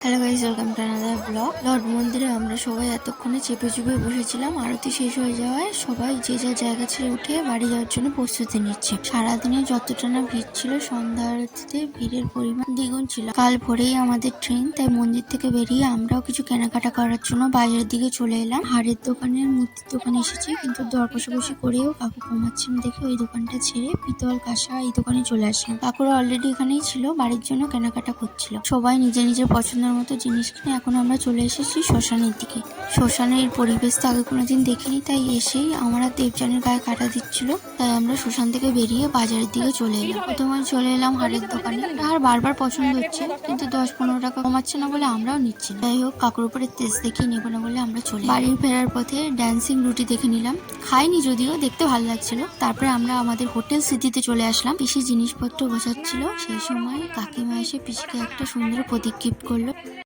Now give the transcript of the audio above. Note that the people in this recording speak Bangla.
Hello guys, welcome to another blog. Lord মন্দিরে আমরা সবাই এতক্ষণে চেপে চুপে বসেছিলাম। আরতি শেষ হয়ে যাওয়ায় সবাই যে যার জায়গা ছেড়ে উঠে বাড়ি যাওয়ার জন্য প্রস্তুতি নিচ্ছে। সারাদিনে যতটা না ভিড় ছিল, সন্ধ্যা আরতিতে ভিড়ের পরিমাণ দ্বিগুণ ছিল। কাল ভোরেই আমাদের ট্রেন, তাই মন্দির থেকে বেরিয়ে আমরাও কিছু কেনাকাটা করার জন্য বাইরের দিকে চলে এলাম। হাড়ের দোকানের মূর্তির দোকানে এসেছি, কিন্তু দর কষাকষি করেও কাকু কমাচ্ছেন দেখে ওই দোকানটা ছেড়ে পিতল কাঁসা এই দোকানে চলে আসলাম। কাকুরা অলরেডি এখানেই ছিল, বাড়ির জন্য কেনাকাটা করছিল। সবাই নিজের নিজের পছন্দের মতো জিনিস কিনে এখন আমরা চলে এসেছি শ্মশানের দিকে। শ্মশানের পরিবেশ তো আগে কোনোদিন দেখিনি, তাই এসেই আমরা দেবযানের গায়ে কাটা দিচ্ছিল, তাই আমরা শ্মশান থেকে বেরিয়ে বাজারের দিকে চলে এলাম। প্রথমে চলে এলাম হাড়ের দোকানে। আর বারবার পছন্দ হচ্ছে, কিন্তু 10-15 টাকা কমাচ্ছে না বলে আমরাও নিচ্ছি না। যাই হোক, কাকুর উপরে তেজ দেখিয়ে নেবো না বলে আমরা চলে বাড়ি ফেরার পথে ড্যান্সিং রুটি দেখে নিলাম। খাইনি যদিও, দেখতে ভালো লাগছিল। তারপরে আমরা আমাদের হোটেল সিটিতে চলে আসলাম। পিসি জিনিসপত্র গোছাচ্ছিল, সেই সময় কাকিমা এসে পিসিকে একটা সুন্দর প্রতীক গিফট করলো।